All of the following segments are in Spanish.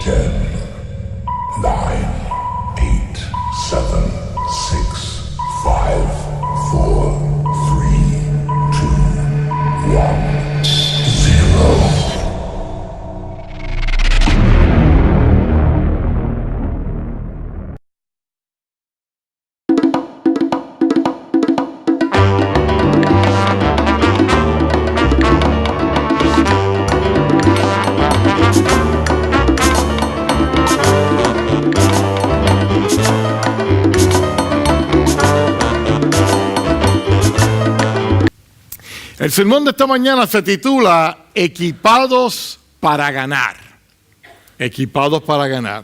10, 9, 8, 7, 6, 5, 4, 3, 2, 1, 0. El sermón de esta mañana se titula Equipados para ganar. Equipados para ganar.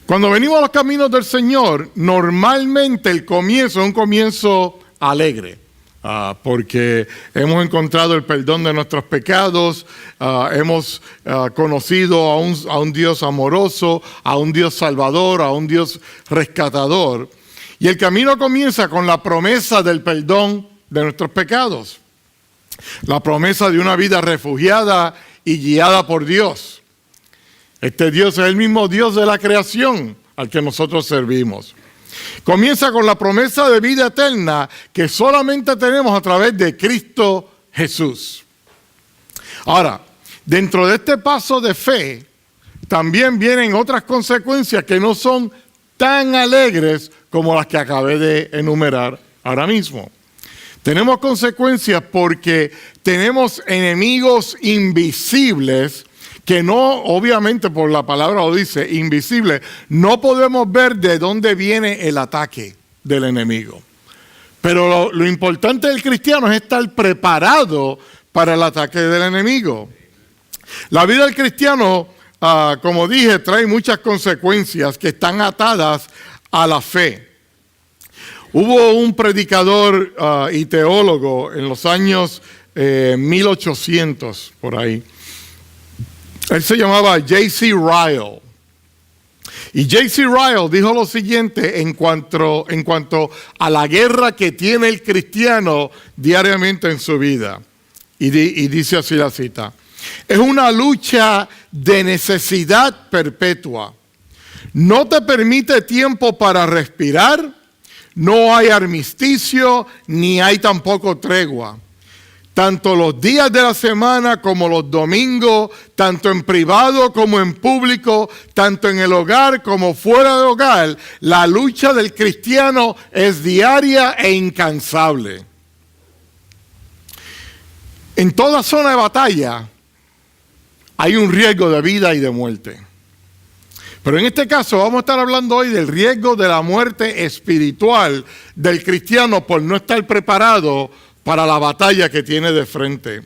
Cuando venimos a los caminos del Señor, normalmente el comienzo es un comienzo alegre. Porque hemos encontrado el perdón de nuestros pecados, hemos conocido a un Dios amoroso, a un Dios salvador, a un Dios rescatador. Y el camino comienza con la promesa del perdón de nuestros pecados. La promesa de una vida refugiada y guiada por Dios. Este Dios es el mismo Dios de la creación al que nosotros servimos. Comienza con la promesa de vida eterna que solamente tenemos a través de Cristo Jesús. Ahora, dentro de este paso de fe, también vienen otras consecuencias que no son tan alegres como las que acabé de enumerar ahora mismo. Tenemos consecuencias porque tenemos enemigos invisibles que no, obviamente por la palabra lo dice, invisibles. No podemos ver de dónde viene el ataque del enemigo. Pero lo importante del cristiano es estar preparado para el ataque del enemigo. La vida del cristiano, como dije, trae muchas consecuencias que están atadas a la fe. Hubo un predicador y teólogo en los años 1800, por ahí. Él se llamaba J.C. Ryle. Y J.C. Ryle dijo lo siguiente en cuanto a la guerra que tiene el cristiano diariamente en su vida. Y dice así la cita. Es una lucha de necesidad perpetua. No te permite tiempo para respirar. No hay armisticio, ni hay tampoco tregua. Tanto los días de la semana como los domingos, tanto en privado como en público, tanto en el hogar como fuera del hogar, la lucha del cristiano es diaria e incansable. En toda zona de batalla hay un riesgo de vida y de muerte. Pero en este caso vamos a estar hablando hoy del riesgo de la muerte espiritual del cristiano por no estar preparado para la batalla que tiene de frente.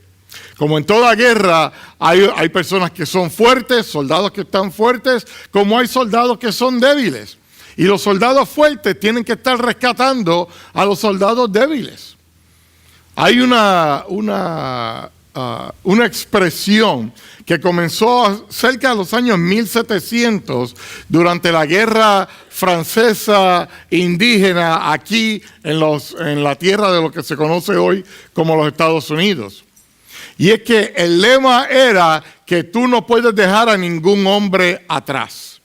Como en toda guerra hay personas que son fuertes, soldados que están fuertes, como hay soldados que son débiles. Y los soldados fuertes tienen que estar rescatando a los soldados débiles. Hay una expresión que comenzó cerca de los años 1700 durante la guerra francesa indígena aquí en la tierra de lo que se conoce hoy como los Estados Unidos. Y es que el lema era que tú no puedes dejar a ningún hombre atrás.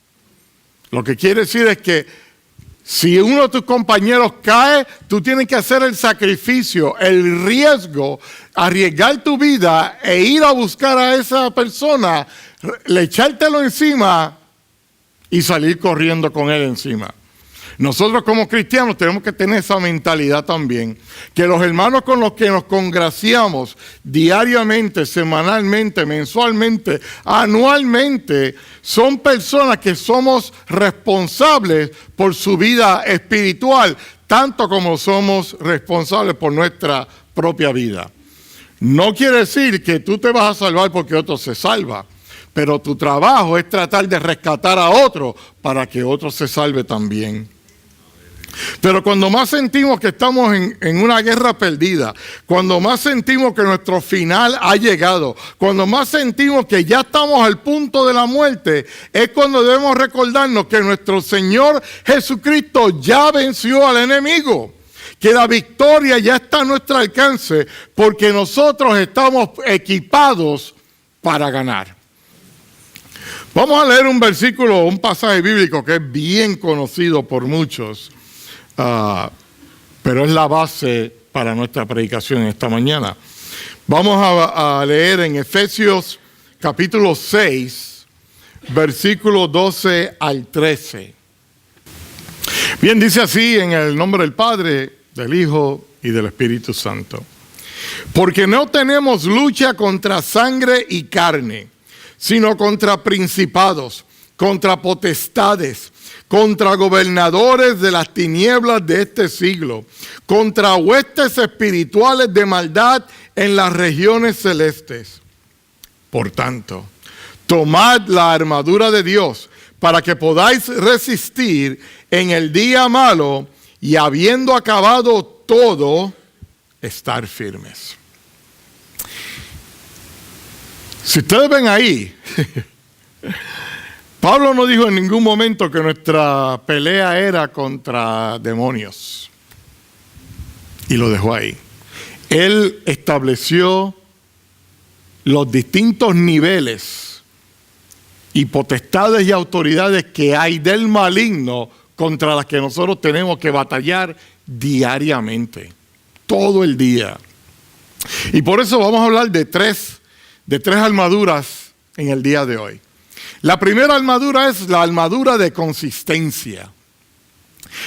Lo que quiere decir es que si uno de tus compañeros cae, tú tienes que hacer el sacrificio, el riesgo, arriesgar tu vida e ir a buscar a esa persona, echártelo encima y salir corriendo con él encima. Nosotros como cristianos tenemos que tener esa mentalidad también, que los hermanos con los que nos congraciamos diariamente, semanalmente, mensualmente, anualmente, son personas que somos responsables por su vida espiritual, tanto como somos responsables por nuestra propia vida. No quiere decir que tú te vas a salvar porque otro se salva, pero tu trabajo es tratar de rescatar a otro para que otro se salve también. Pero cuando más sentimos que estamos en una guerra perdida, cuando más sentimos que nuestro final ha llegado, cuando más sentimos que ya estamos al punto de la muerte, es cuando debemos recordarnos que nuestro Señor Jesucristo ya venció al enemigo, que la victoria ya está a nuestro alcance, porque nosotros estamos equipados para ganar. Vamos a leer un versículo, un pasaje bíblico que es bien conocido por muchos, pero es la base para nuestra predicación esta mañana. Vamos a leer en Efesios capítulo 6, versículos 12 al 13. Bien, dice así en el nombre del Padre, del Hijo y del Espíritu Santo. Porque no tenemos lucha contra sangre y carne, sino contra principados, contra potestades, contra gobernadores de las tinieblas de este siglo, contra huestes espirituales de maldad en las regiones celestes. Por tanto, tomad la armadura de Dios para que podáis resistir en el día malo y habiendo acabado todo, estar firmes. Si ustedes ven ahí, Pablo no dijo en ningún momento que nuestra pelea era contra demonios. Y lo dejó ahí. Él estableció los distintos niveles y potestades y autoridades que hay del maligno contra las que nosotros tenemos que batallar diariamente, todo el día. Y por eso vamos a hablar de tres armaduras en el día de hoy. La primera armadura es la armadura de consistencia.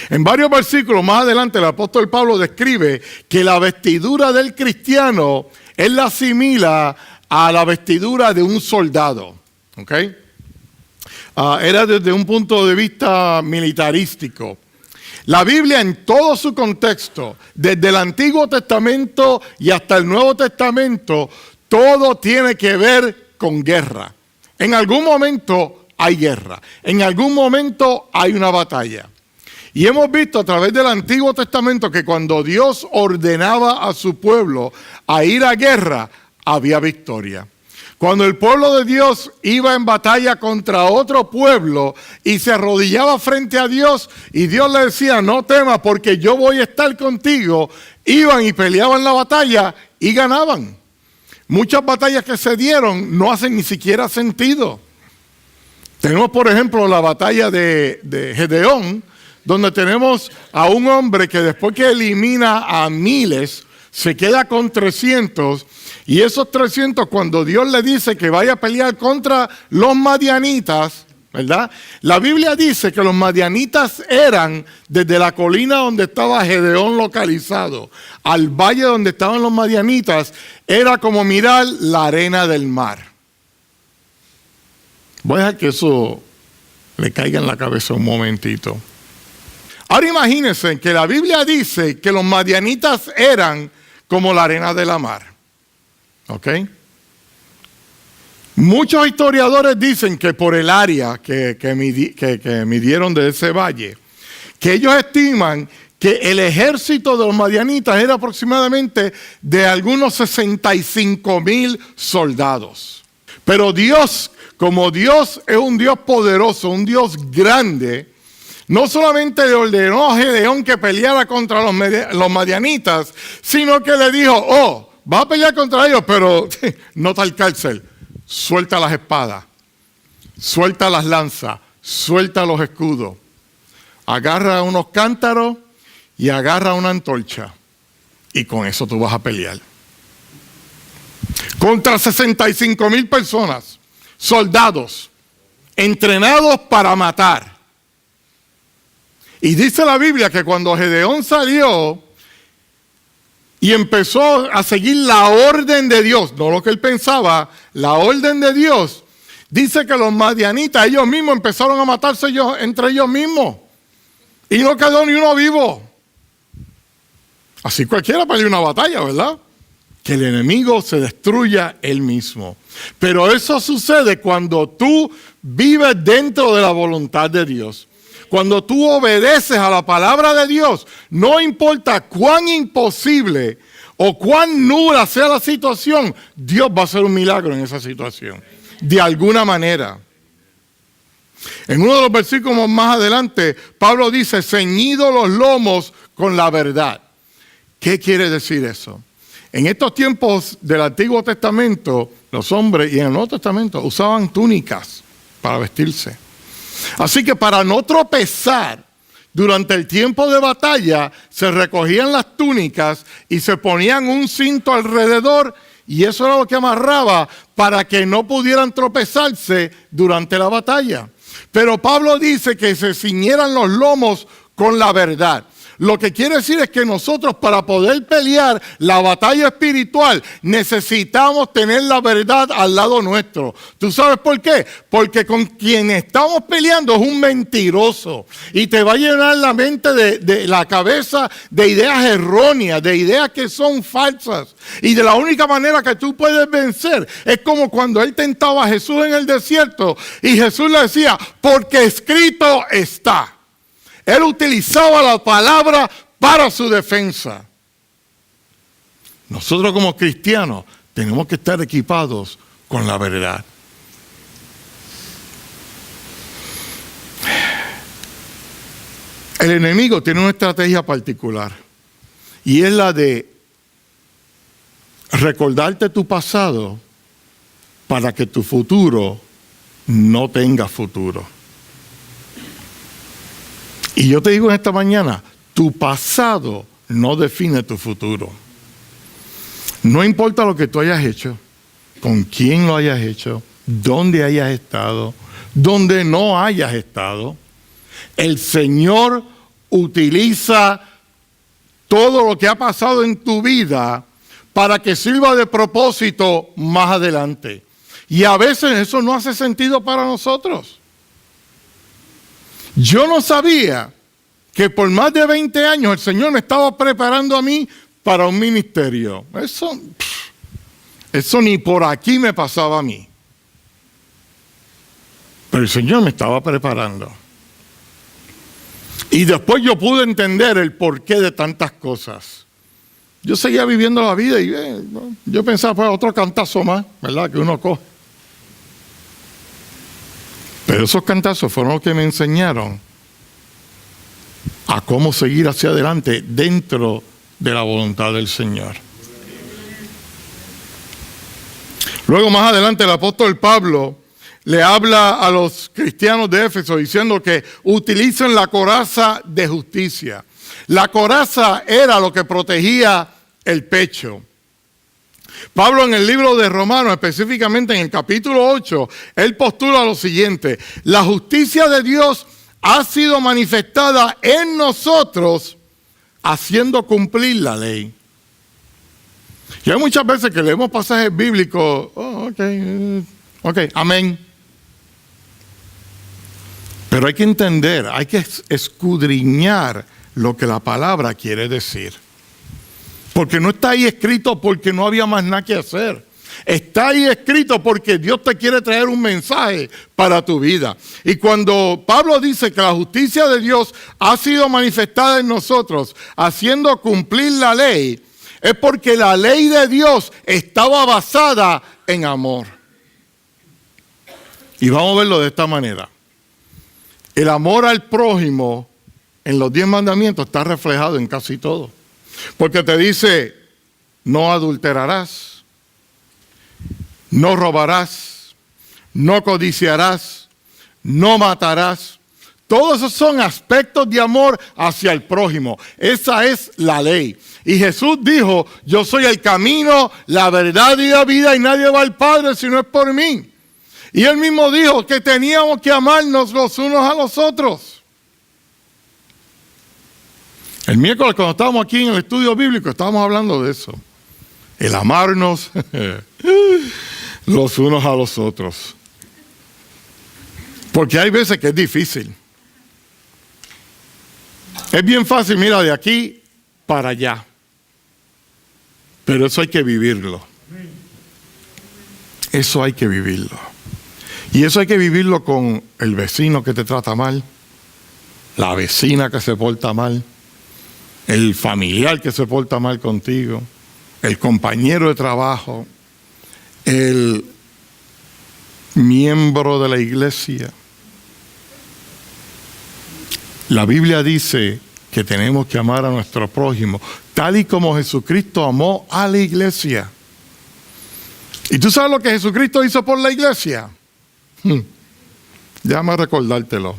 En varios versículos más adelante el apóstol Pablo describe que la vestidura del cristiano él la asimila a la vestidura de un soldado. ¿Okay? Era desde un punto de vista militarístico. La Biblia en todo su contexto, desde el Antiguo Testamento y hasta el Nuevo Testamento, todo tiene que ver con guerra. En algún momento hay guerra, en algún momento hay una batalla. Y hemos visto a través del Antiguo Testamento que cuando Dios ordenaba a su pueblo a ir a guerra, había victoria. Cuando el pueblo de Dios iba en batalla contra otro pueblo y se arrodillaba frente a Dios y Dios le decía, no temas porque yo voy a estar contigo, iban y peleaban la batalla y ganaban. Muchas batallas que se dieron no hacen ni siquiera sentido. Tenemos, por ejemplo, la batalla de Gedeón, donde tenemos a un hombre que después que elimina a miles, se queda con 300, y esos 300 cuando Dios le dice que vaya a pelear contra los madianitas, ¿verdad? La Biblia dice que los madianitas eran desde la colina donde estaba Gedeón localizado, al valle donde estaban los madianitas, era como mirar la arena del mar. Voy a dejar que eso le caiga en la cabeza un momentito. Ahora imagínense que la Biblia dice que los madianitas eran como la arena de la mar. ¿Ok? Muchos historiadores dicen que por el área que midieron de ese valle, que ellos estiman que el ejército de los madianitas era aproximadamente de algunos 65,000 soldados. Pero Dios, como Dios es un Dios poderoso, un Dios grande, no solamente le ordenó a Gedeón que peleara contra los madianitas, sino que le dijo, va a pelear contra ellos, pero no tal cárcel. Suelta las espadas, suelta las lanzas, suelta los escudos. Agarra unos cántaros y agarra una antorcha. Y con eso tú vas a pelear. Contra 65,000 personas, soldados, entrenados para matar. Y dice la Biblia que cuando Gedeón salió y empezó a seguir la orden de Dios, no lo que él pensaba, la orden de Dios, dice que los madianitas, ellos mismos empezaron a matarse entre ellos mismos. Y no quedó ni uno vivo. Así cualquiera pelea una batalla, ¿verdad? Que el enemigo se destruya él mismo. Pero eso sucede cuando tú vives dentro de la voluntad de Dios. Cuando tú obedeces a la palabra de Dios, no importa cuán imposible o cuán nula sea la situación, Dios va a hacer un milagro en esa situación, de alguna manera. En uno de los versículos más adelante, Pablo dice, ceñidos los lomos con la verdad. ¿Qué quiere decir eso? En estos tiempos del Antiguo Testamento, los hombres, y en el Nuevo Testamento, usaban túnicas. para vestirse. Así que para no tropezar durante el tiempo de batalla, se recogían las túnicas y se ponían un cinto alrededor, y eso era lo que amarraba para que no pudieran tropezarse durante la batalla. Pero Pablo dice que se ciñeran los lomos con la verdad. Lo que quiere decir es que nosotros, para poder pelear la batalla espiritual, necesitamos tener la verdad al lado nuestro. ¿Tú sabes por qué? Porque con quien estamos peleando es un mentiroso y te va a llenar la mente de la cabeza de ideas erróneas, de ideas que son falsas. Y de la única manera que tú puedes vencer es como cuando él tentaba a Jesús en el desierto y Jesús le decía, porque escrito está. Él utilizaba la palabra para su defensa. Nosotros como cristianos tenemos que estar equipados con la verdad. El enemigo tiene una estrategia particular y es la de recordarte tu pasado para que tu futuro no tenga futuro. Y yo te digo en esta mañana, tu pasado no define tu futuro. No importa lo que tú hayas hecho, con quién lo hayas hecho, dónde hayas estado, dónde no hayas estado. El Señor utiliza todo lo que ha pasado en tu vida para que sirva de propósito más adelante. Y a veces eso no hace sentido para nosotros. Yo no sabía que por más de 20 años el Señor me estaba preparando a mí para un ministerio. Eso ni por aquí me pasaba a mí. Pero el Señor me estaba preparando. Y después yo pude entender el porqué de tantas cosas. Yo seguía viviendo la vida y yo pensaba, pues otro cantazo más, ¿verdad? Que uno coge. Pero esos cantazos fueron los que me enseñaron a cómo seguir hacia adelante dentro de la voluntad del Señor. Luego más adelante el apóstol Pablo le habla a los cristianos de Éfeso diciendo que utilicen la coraza de justicia. La coraza era lo que protegía el pecho. Pablo en el libro de Romanos, específicamente en el capítulo 8, él postula lo siguiente: la justicia de Dios ha sido manifestada en nosotros, haciendo cumplir la ley. Y hay muchas veces que leemos pasajes bíblicos, ok, amén. Pero hay que entender, hay que escudriñar lo que la palabra quiere decir. Porque no está ahí escrito porque no había más nada que hacer. Está ahí escrito porque Dios te quiere traer un mensaje para tu vida. Y cuando Pablo dice que la justicia de Dios ha sido manifestada en nosotros, haciendo cumplir la ley, es porque la ley de Dios estaba basada en amor. Y vamos a verlo de esta manera. El amor al prójimo en los 10 mandamientos está reflejado en casi todo. Porque te dice, no adulterarás, no robarás, no codiciarás, no matarás. Todos esos son aspectos de amor hacia el prójimo. Esa es la ley. Y Jesús dijo, yo soy el camino, la verdad y la vida, y nadie va al Padre si no es por mí. Y él mismo dijo que teníamos que amarnos los unos a los otros. El miércoles cuando estábamos aquí en el estudio bíblico estábamos hablando de eso. El amarnos los unos a los otros. Porque hay veces que es difícil. Es bien fácil, mira, de aquí para allá. Pero eso hay que vivirlo. Eso hay que vivirlo. Y eso hay que vivirlo con el vecino que te trata mal, la vecina que se porta mal, el familiar que se porta mal contigo, el compañero de trabajo, el miembro de la iglesia. La Biblia dice que tenemos que amar a nuestro prójimo, tal y como Jesucristo amó a la iglesia. ¿Y tú sabes lo que Jesucristo hizo por la iglesia? déjame recordártelo.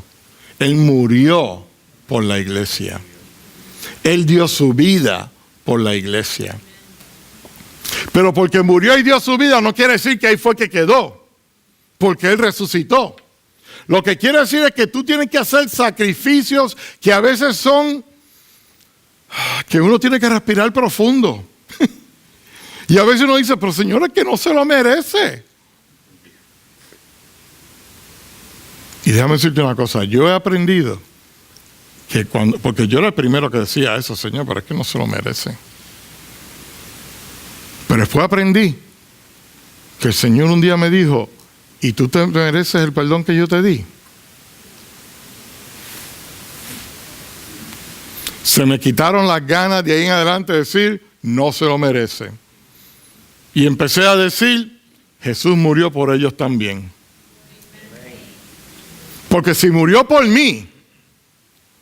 Él murió por la iglesia. Él dio su vida por la iglesia. Pero porque murió y dio su vida no quiere decir que ahí fue que quedó. Porque Él resucitó. Lo que quiere decir es que tú tienes que hacer sacrificios que a veces son que uno tiene que respirar profundo. Y a veces uno dice, pero Señor, es que no se lo merece. Y déjame decirte una cosa, yo he aprendido que porque yo era el primero que decía eso, Señor, pero es que no se lo merece. Pero después aprendí que el Señor un día me dijo, ¿y tú te mereces el perdón que yo te di? Se me quitaron las ganas de ahí en adelante de decir, no se lo merece. Y empecé a decir, Jesús murió por ellos también. Porque si murió por mí,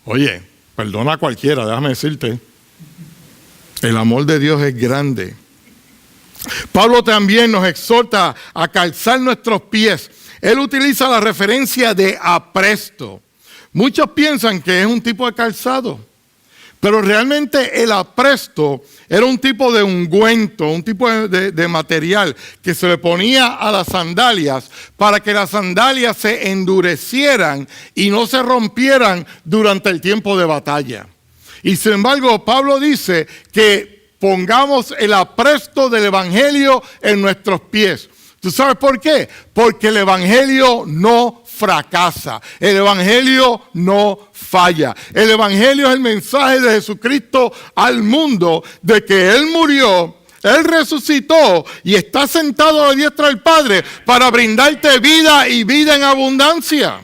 oye, perdona a cualquiera, déjame decirte, el amor de Dios es grande. Pablo también nos exhorta a calzar nuestros pies. Él utiliza la referencia de apresto. Muchos piensan que es un tipo de calzado, pero realmente el apresto era un tipo de ungüento, un tipo de material que se le ponía a las sandalias para que las sandalias se endurecieran y no se rompieran durante el tiempo de batalla. Y sin embargo, Pablo dice que pongamos el apresto del Evangelio en nuestros pies. ¿Tú sabes por qué? Porque el Evangelio no fracasa. El Evangelio no falla. El Evangelio es el mensaje de Jesucristo al mundo de que Él murió, Él resucitó y está sentado a la diestra del Padre para brindarte vida y vida en abundancia.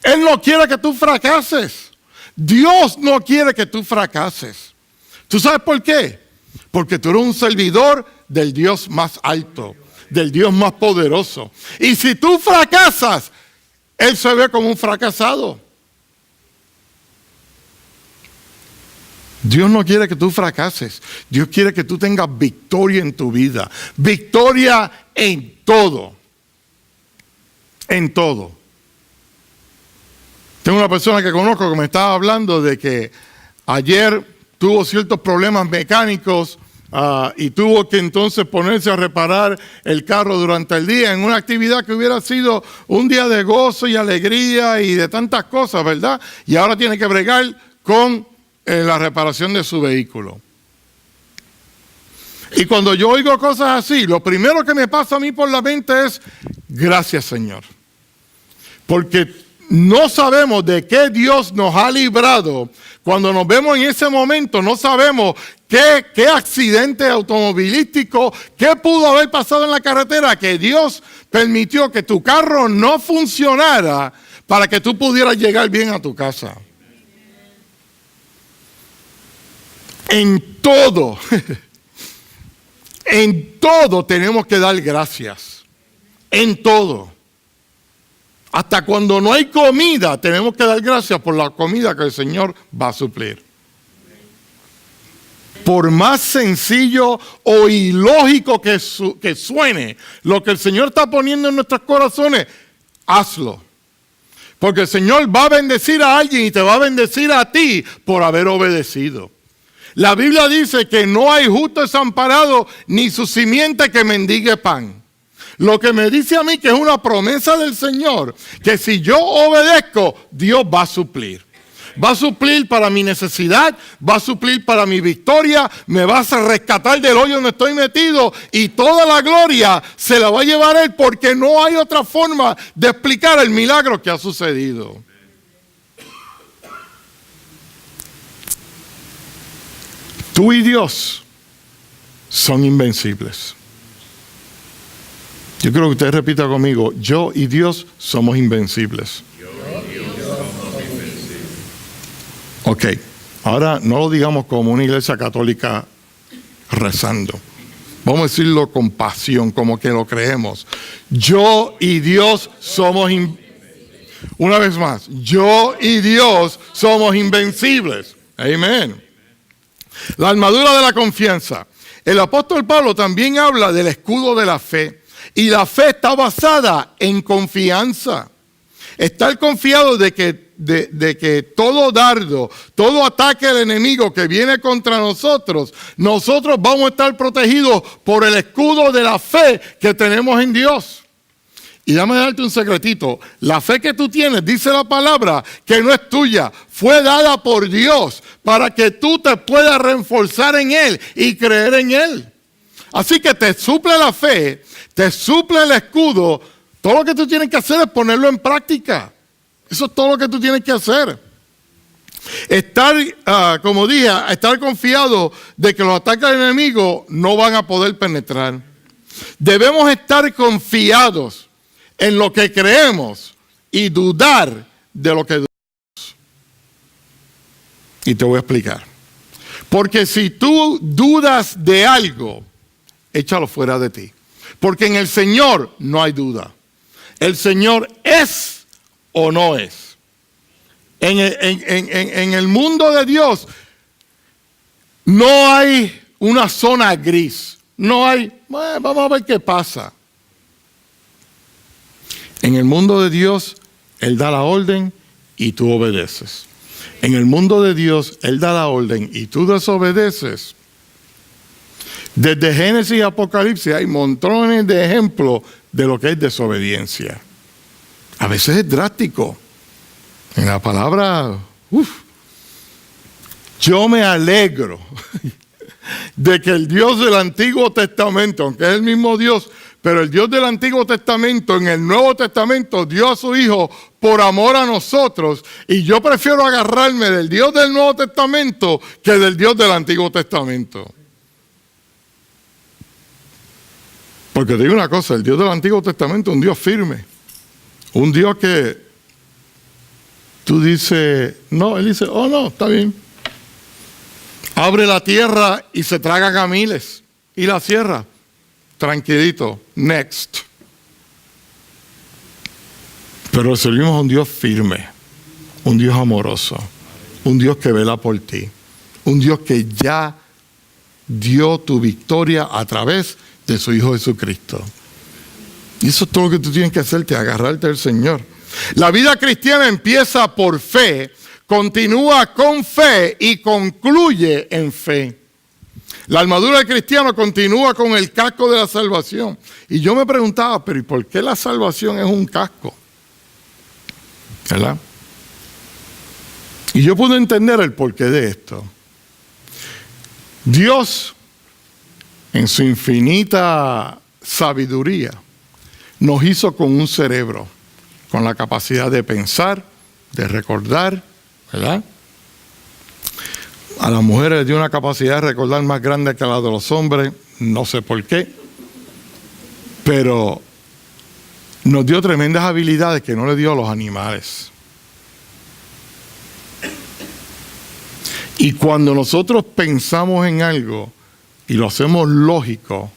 Él no quiere que tú fracases. Dios no quiere que tú fracases. ¿Tú sabes por qué? Porque tú eres un servidor del Dios más alto, del Dios más poderoso. Y si tú fracasas, Él se ve como un fracasado. Dios no quiere que tú fracases. Dios quiere que tú tengas victoria en tu vida. Victoria en todo. En todo. Tengo una persona que conozco que me estaba hablando de que ayer tuvo ciertos problemas mecánicos y tuvo que entonces ponerse a reparar el carro durante el día en una actividad que hubiera sido un día de gozo y alegría y de tantas cosas, ¿verdad? Y ahora tiene que bregar con la reparación de su vehículo. Y cuando yo oigo cosas así, lo primero que me pasa a mí por la mente es, gracias Señor. Porque no sabemos de qué Dios nos ha librado. Cuando nos vemos en ese momento, no sabemos qué accidente automovilístico, qué pudo haber pasado en la carretera, que Dios permitió que tu carro no funcionara para que tú pudieras llegar bien a tu casa. En todo tenemos que dar gracias. En todo. Hasta cuando no hay comida, tenemos que dar gracias por la comida que el Señor va a suplir. Por más sencillo o ilógico que suene lo que el Señor está poniendo en nuestros corazones, hazlo. Porque el Señor va a bendecir a alguien y te va a bendecir a ti por haber obedecido. La Biblia dice que no hay justo desamparado ni su simiente que mendigue pan. Lo que me dice a mí que es una promesa del Señor, que si yo obedezco, Dios va a suplir. Va a suplir para mi necesidad, va a suplir para mi victoria, me va a rescatar del hoyo donde estoy metido y toda la gloria se la va a llevar Él porque no hay otra forma de explicar el milagro que ha sucedido. Tú y Dios son invencibles. Yo quiero que usted repita conmigo, yo y Dios somos invencibles. Ok, ahora no lo digamos como una iglesia católica rezando. Vamos a decirlo con pasión, como que lo creemos. Yo y Dios somos una vez más, yo y Dios somos invencibles. Amén. La armadura de la confianza. El apóstol Pablo también habla del escudo de la fe. Y la fe está basada en confianza. Estar confiado de que todo dardo, todo ataque del enemigo que viene contra nosotros, nosotros vamos a estar protegidos por el escudo de la fe que tenemos en Dios. Y déjame darte un secretito. La fe que tú tienes, dice la palabra, que no es tuya. Fue dada por Dios para que tú te puedas reforzar en Él y creer en Él. Así que te suple la fe, te suple el escudo. Todo lo que tú tienes que hacer es ponerlo en práctica. Eso es todo lo que tú tienes que hacer. Estar, como dije, estar confiado de que los ataques del enemigo no van a poder penetrar. Debemos estar confiados en lo que creemos y dudar de lo que dudamos. Y te voy a explicar. Porque si tú dudas de algo, échalo fuera de ti. Porque en el Señor no hay duda. El Señor es o no es. En el mundo de Dios no hay una zona gris. No hay, vamos a ver qué pasa. En el mundo de Dios, Él da la orden y tú obedeces. En el mundo de Dios, Él da la orden y tú desobedeces. Desde Génesis y Apocalipsis hay montones de ejemplos de lo que es desobediencia. A veces es drástico. En la palabra, yo me alegro de que el Dios del Antiguo Testamento, aunque es el mismo Dios, pero el Dios del Antiguo Testamento en el Nuevo Testamento dio a su Hijo por amor a nosotros. Y yo prefiero agarrarme del Dios del Nuevo Testamento que del Dios del Antiguo Testamento. Porque te digo una cosa, el Dios del Antiguo Testamento es un Dios firme. Un Dios que tú dices, no, Él dice, oh no, está bien. Abre la tierra y se tragan a miles. Y la cierra. Tranquilito, next. Pero servimos a un Dios firme, un Dios amoroso, un Dios que vela por ti, un Dios que ya dio tu victoria a través de su Hijo Jesucristo. Y eso es todo lo que tú tienes que hacerte, agarrarte al Señor. La vida cristiana empieza por fe, continúa con fe y concluye en fe. La armadura del cristiano continúa con el casco de la salvación. Y yo me preguntaba, pero ¿y por qué la salvación es un casco? ¿Verdad? Y yo pude entender el porqué de esto. Dios, en su infinita sabiduría, nos hizo con un cerebro, con la capacidad de pensar, de recordar, ¿verdad? A las mujeres les dio una capacidad de recordar más grande que la de los hombres, no sé por qué, pero nos dio tremendas habilidades que no le dio a los animales. Y cuando nosotros pensamos en algo y lo hacemos lógico,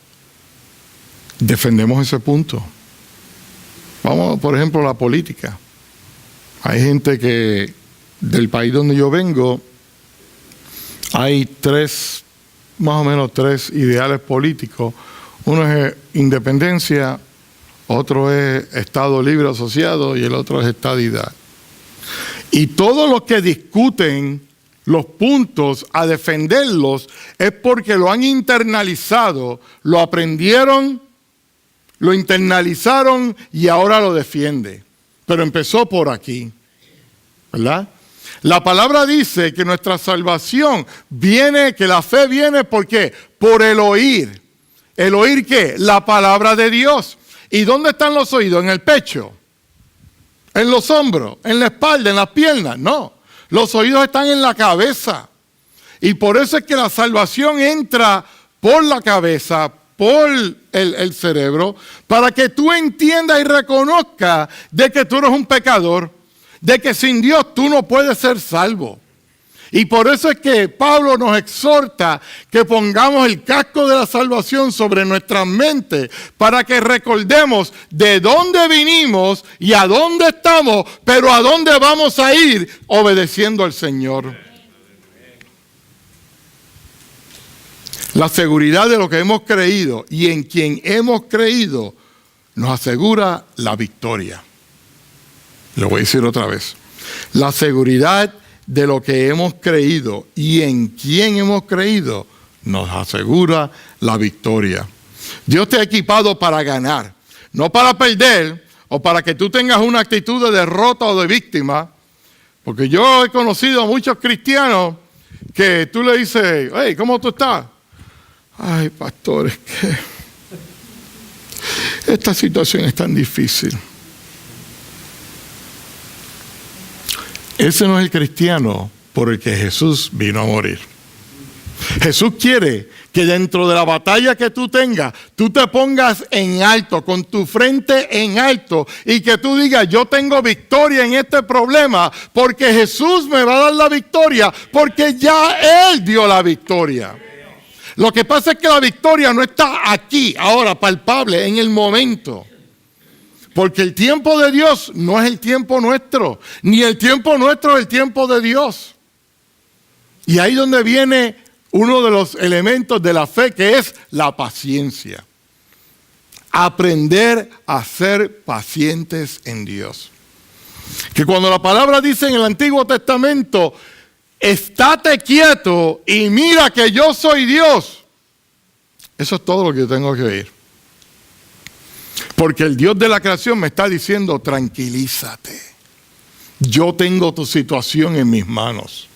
defendemos ese punto. Vamos, por ejemplo, a la política. Hay gente que, del país donde yo vengo, hay más o menos tres ideales políticos. Uno es independencia, otro es Estado libre asociado y el otro es estadidad. Y todos los que discuten los puntos a defenderlos es porque lo han internalizado, lo aprendieron, lo internalizaron y ahora lo defiende. Pero empezó por aquí, ¿verdad? La palabra dice que nuestra salvación viene, que la fe viene, ¿por qué? Por el oír. ¿El oír qué? La palabra de Dios. ¿Y dónde están los oídos? ¿En el pecho? ¿En los hombros? ¿En la espalda? ¿En las piernas? No. Los oídos están en la cabeza. Y por eso es que la salvación entra por la cabeza, por el cerebro, para que tú entiendas y reconozcas de que tú eres un pecador, de que sin Dios tú no puedes ser salvo. Y por eso es que Pablo nos exhorta que pongamos el casco de la salvación sobre nuestras mentes para que recordemos de dónde vinimos y a dónde estamos, pero a dónde vamos a ir obedeciendo al Señor. La seguridad de lo que hemos creído y en quien hemos creído nos asegura la victoria. Lo voy a decir otra vez. La seguridad de lo que hemos creído y en quién hemos creído nos asegura la victoria. Dios te ha equipado para ganar, no para perder o para que tú tengas una actitud de derrota o de víctima. Porque yo he conocido a muchos cristianos que tú le dices, hey, ¿cómo tú estás? Ay, pastor, es que esta situación es tan difícil. Ese no es el cristiano por el que Jesús vino a morir. Jesús quiere que dentro de la batalla que tú tengas, tú te pongas en alto, con tu frente en alto, y que tú digas, yo tengo victoria en este problema, porque Jesús me va a dar la victoria, porque ya Él dio la victoria. Lo que pasa es que la victoria no está aquí, ahora, palpable, en el momento. Porque el tiempo de Dios no es el tiempo nuestro, ni el tiempo nuestro es el tiempo de Dios. Y ahí donde viene uno de los elementos de la fe, que es la paciencia. Aprender a ser pacientes en Dios. Que cuando la palabra dice en el Antiguo Testamento, estate quieto y mira que yo soy Dios. Eso es todo lo que yo tengo que oír. Porque el Dios de la creación me está diciendo, tranquilízate. Yo tengo tu situación en mis manos.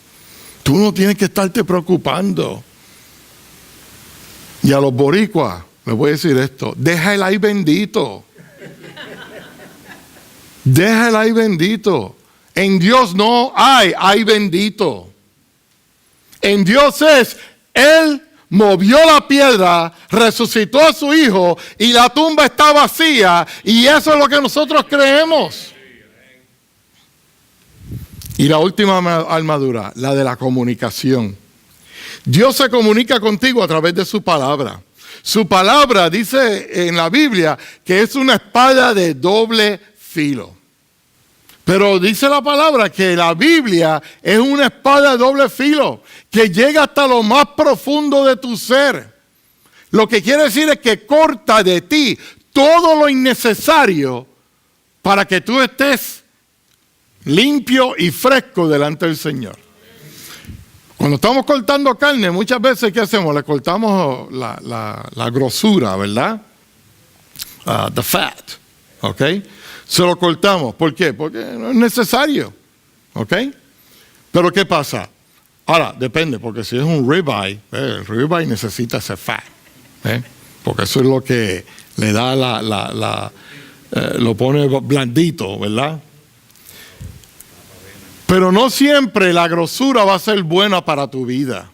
Tú no tienes que estarte preocupando. Y a los boricuas les voy a decir esto, deja el ay bendito. Deja el ay bendito. En Dios no hay ay bendito. En Dios es, Él movió la piedra, resucitó a su hijo y la tumba está vacía, y eso es lo que nosotros creemos. Y la última armadura, la de la comunicación. Dios se comunica contigo a través de su palabra. Su palabra dice en la Biblia que es una espada de doble filo. Pero dice la palabra que la Biblia es una espada de doble filo que llega hasta lo más profundo de tu ser. Lo que quiere decir es que corta de ti todo lo innecesario para que tú estés limpio y fresco delante del Señor. Cuando estamos cortando carne, muchas veces, ¿qué hacemos? Le cortamos la grosura, ¿verdad? The fat, ¿ok? Se lo cortamos. ¿Por qué? Porque no es necesario. ¿Ok? Pero ¿qué pasa? Ahora, depende, porque si es un ribeye, el ribeye necesita ese fat. Porque eso es lo que le da lo pone blandito, ¿verdad? Pero no siempre la grosura va a ser buena para tu vida.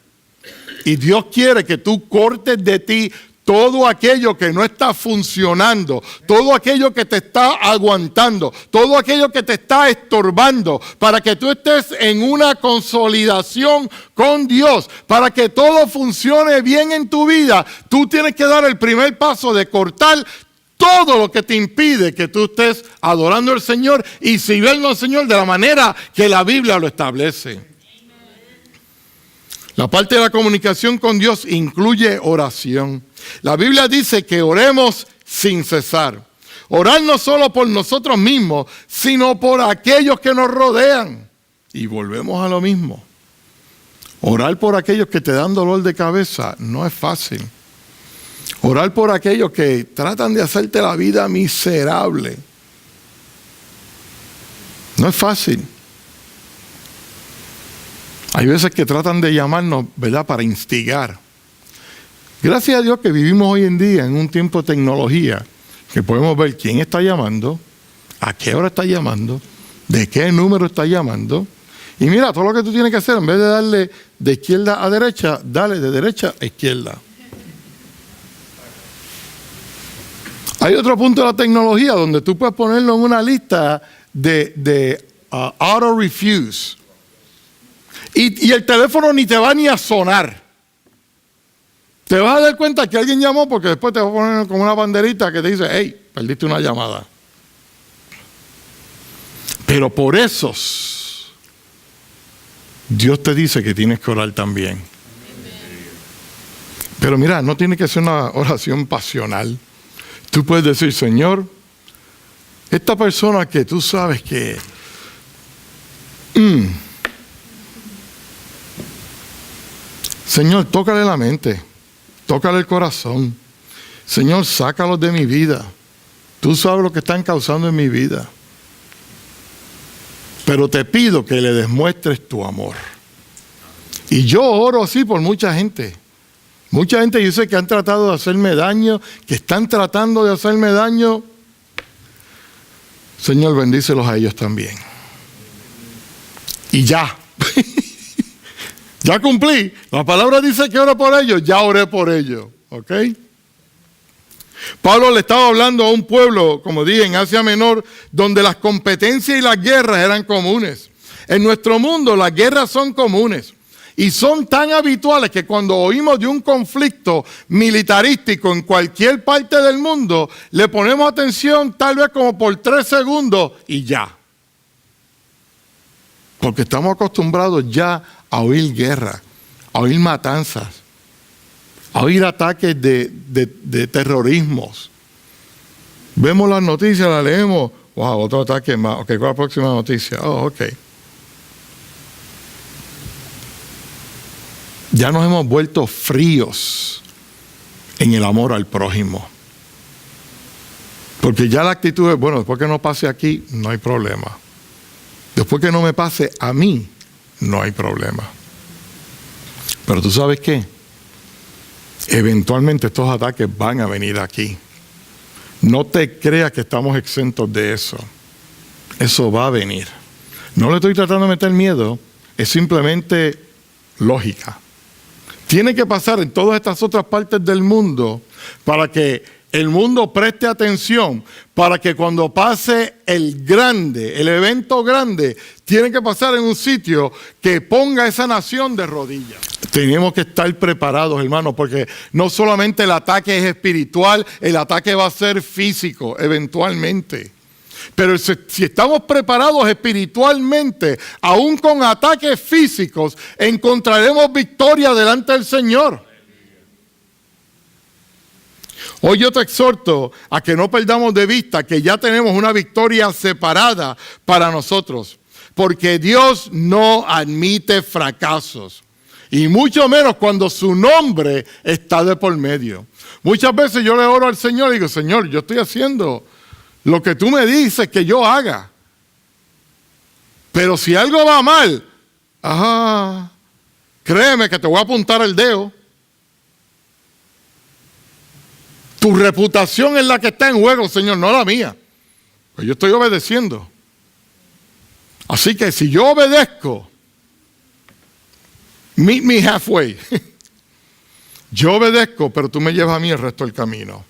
Y Dios quiere que tú cortes de ti todo aquello que no está funcionando, todo aquello que te está aguantando, todo aquello que te está estorbando, para que tú estés en una consolidación con Dios, para que todo funcione bien en tu vida. Tú tienes que dar el primer paso de cortar todo lo que te impide que tú estés adorando al Señor y sirviendo al Señor de la manera que la Biblia lo establece. La parte de la comunicación con Dios incluye oración. La Biblia dice que oremos sin cesar. Orar no solo por nosotros mismos, sino por aquellos que nos rodean. Y volvemos a lo mismo. Orar por aquellos que te dan dolor de cabeza no es fácil. Orar por aquellos que tratan de hacerte la vida miserable no es fácil. Hay veces que tratan de llamarnos, ¿verdad?, para instigar. Gracias a Dios que vivimos hoy en día en un tiempo de tecnología, que podemos ver quién está llamando, a qué hora está llamando, de qué número está llamando. Y mira, todo lo que tú tienes que hacer, en vez de darle de izquierda a derecha, dale de derecha a izquierda. Hay otro punto de la tecnología donde tú puedes ponerlo en una lista de auto refuse. Y el teléfono ni te va ni a sonar. Te vas a dar cuenta que alguien llamó porque después te va a poner como una banderita que te dice, hey, perdiste una llamada. Pero por esos, Dios te dice que tienes que orar también. Pero mira, no tiene que ser una oración pasional. Tú puedes decir, Señor, esta persona que tú sabes que Señor, tócale la mente, tócale el corazón. Señor, sácalos de mi vida. Tú sabes lo que están causando en mi vida. Pero te pido que le demuestres tu amor. Y yo oro así por mucha gente. Mucha gente yo sé que han tratado de hacerme daño, que están tratando de hacerme daño. Señor, bendícelos a ellos también. Y ya. Ya cumplí. La palabra dice que ore por ellos. Ya oré por ellos. ¿Ok? Pablo le estaba hablando a un pueblo, como dije, en Asia Menor, donde las competencias y las guerras eran comunes. En nuestro mundo las guerras son comunes. Y son tan habituales que cuando oímos de un conflicto militarístico en cualquier parte del mundo, le ponemos atención tal vez como por 3 segundos y ya. Porque estamos acostumbrados ya a oír guerra, a oír matanzas, a oír ataques de terrorismos. Vemos las noticias, las leemos. Wow, otro ataque más. Ok, ¿cuál es la próxima noticia? Oh, ok. Ya nos hemos vuelto fríos en el amor al prójimo. Porque ya la actitud es, bueno, después que no pase aquí, no hay problema. Después que no me pase a mí, no hay problema. Pero tú sabes qué, eventualmente estos ataques van a venir aquí. No te creas que estamos exentos de eso. Eso va a venir. No le estoy tratando de meter miedo, es simplemente lógica. Tiene que pasar en todas estas otras partes del mundo para que el mundo preste atención, para que cuando pase el evento grande, tiene que pasar en un sitio que ponga a esa nación de rodillas. Tenemos que estar preparados, hermanos, porque no solamente el ataque es espiritual, el ataque va a ser físico, eventualmente. Pero si estamos preparados espiritualmente, aún con ataques físicos, encontraremos victoria delante del Señor. Hoy yo te exhorto a que no perdamos de vista que ya tenemos una victoria separada para nosotros, porque Dios no admite fracasos, y mucho menos cuando su nombre está de por medio. Muchas veces yo le oro al Señor y digo, Señor, yo estoy haciendo lo que tú me dices que yo haga, pero si algo va mal, créeme que te voy a apuntar el dedo. Tu reputación es la que está en juego, Señor, no la mía. Pues yo estoy obedeciendo. Así que si yo obedezco, meet me halfway. Yo obedezco, pero tú me llevas a mí el resto del camino.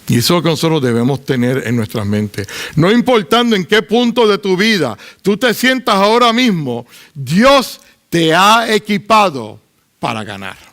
Y eso es lo que nosotros debemos tener en nuestras mentes. No importando en qué punto de tu vida tú te sientas ahora mismo, Dios te ha equipado para ganar.